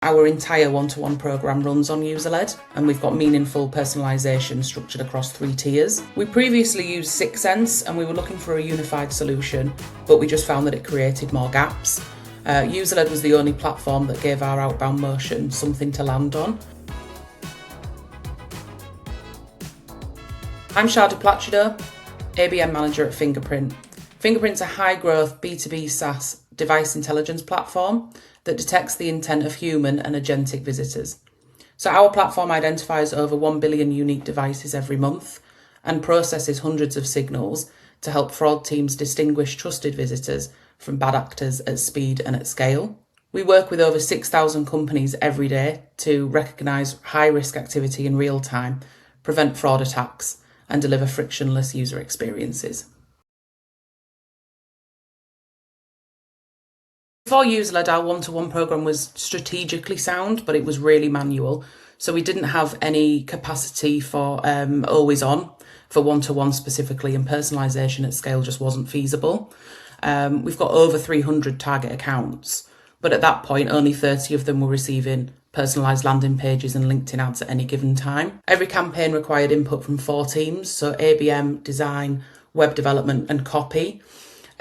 Our entire one-to-one programme runs on Userled, and we've got meaningful personalisation structured across 3 tiers. We previously used Sixsense and we were looking for a unified solution, but we just found that it created more gaps. Userled was the only platform that gave our outbound motion something to land on. I'm Char Di Placido, ABM Manager at Fingerprint. Fingerprint's a high-growth B2B SaaS device intelligence platform that detects the intent of human and agentic visitors. So our platform identifies over 1 billion unique devices every month and processes hundreds of signals to help fraud teams distinguish trusted visitors from bad actors at speed and at scale. We work with over 6,000 companies every day to recognise high-risk activity in real time, prevent fraud attacks, and deliver frictionless user experiences. Before Userled, our one-to-one programme was strategically sound, but it was really manual. So we didn't have any capacity for always on for one-to-one specifically, and personalisation at scale just wasn't feasible. We've got over 300 target accounts, but at that point, only 30 of them were receiving personalised landing pages and LinkedIn ads at any given time. Every campaign required input from 4 teams, so ABM, design, web development and copy.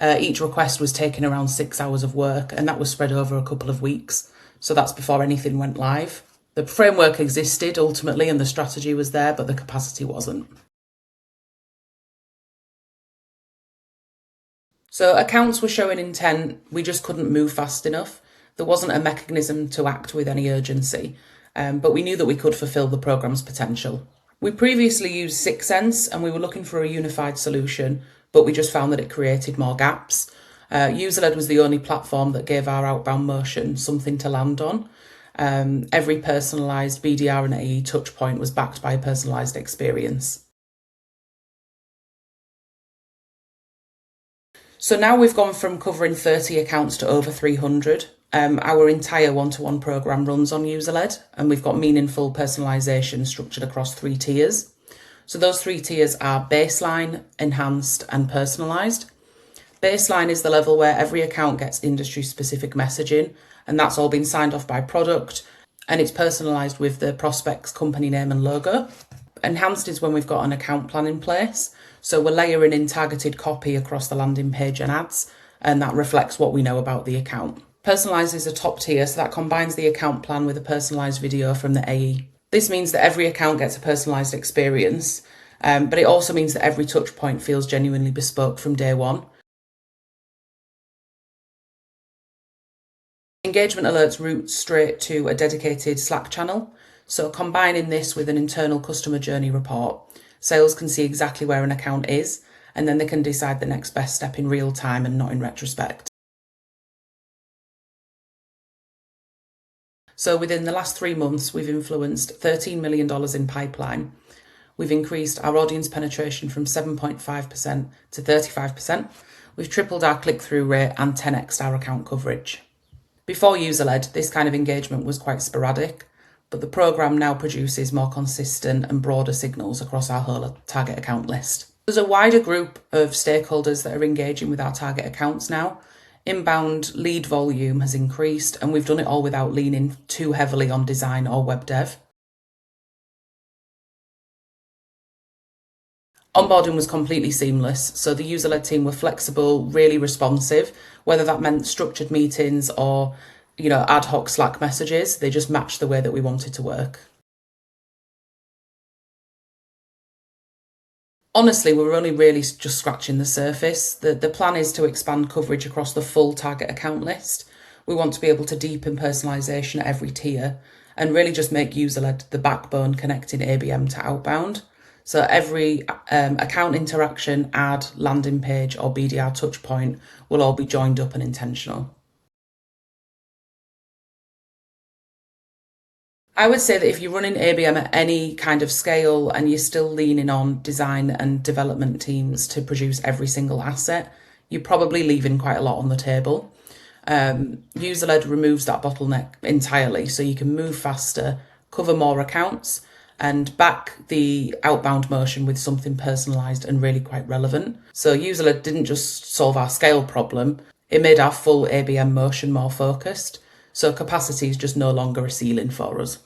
Each request was taking around 6 hours of work, and that was spread over a couple of weeks. So that's before anything went live. The framework existed ultimately and the strategy was there, but the capacity wasn't. So accounts were showing intent, we just couldn't move fast enough. There wasn't a mechanism to act with any urgency, but we knew that we could fulfil the programme's potential. We previously used Sixsense and we were looking for a unified solution, but we just found that it created more gaps. Userled was the only platform that gave our outbound motion something to land on. Every personalised BDR and AE touchpoint was backed by a personalised experience. So now we've gone from covering 30 accounts to over 300. Our entire one-to-one programme runs on Userled, and we've got meaningful personalisation structured across 3 tiers. So those 3 tiers are baseline, enhanced and personalised. Baseline is the level where every account gets industry-specific messaging, and that's all been signed off by product, and it's personalised with the prospect's company name and logo. Enhanced is when we've got an account plan in place, so we're layering in targeted copy across the landing page and ads, and that reflects what we know about the account. Personalised is a top tier, so that combines the account plan with a personalised video from the AE. This means that every account gets a personalised experience, but it also means that every touch point feels genuinely bespoke from day one. Engagement alerts route straight to a dedicated Slack channel. So combining this with an internal customer journey report, sales can see exactly where an account is, and then they can decide the next best step in real time and not in retrospect. So within the last 3 months, we've influenced $13 million in pipeline. We've increased our audience penetration from 7.5% to 35%. We've tripled our click-through rate and 10x'd our account coverage. Before Userled, this kind of engagement was quite sporadic, but the programme now produces more consistent and broader signals across our whole target account list. There's a wider group of stakeholders that are engaging with our target accounts now. Inbound lead volume has increased, and we've done it all without leaning too heavily on design or web dev. Onboarding was completely seamless, so the user-led team were flexible, really responsive, whether that meant structured meetings or ad hoc Slack messages. They just matched the way that we wanted to work. Honestly, we're only really just scratching the surface. The plan is to expand coverage across the full target account list. We want to be able to deepen personalisation at every tier and really just make user-led the backbone connecting ABM to outbound. So every account interaction, ad, landing page or BDR touchpoint will all be joined up and intentional. I would say that if you're running ABM at any kind of scale and you're still leaning on design and development teams to produce every single asset, you're probably leaving quite a lot on the table. User-led removes that bottleneck entirely, so you can move faster, cover more accounts, and back the outbound motion with something personalised and really quite relevant. So Userled didn't just solve our scale problem, it made our full ABM motion more focused. So capacity is just no longer a ceiling for us.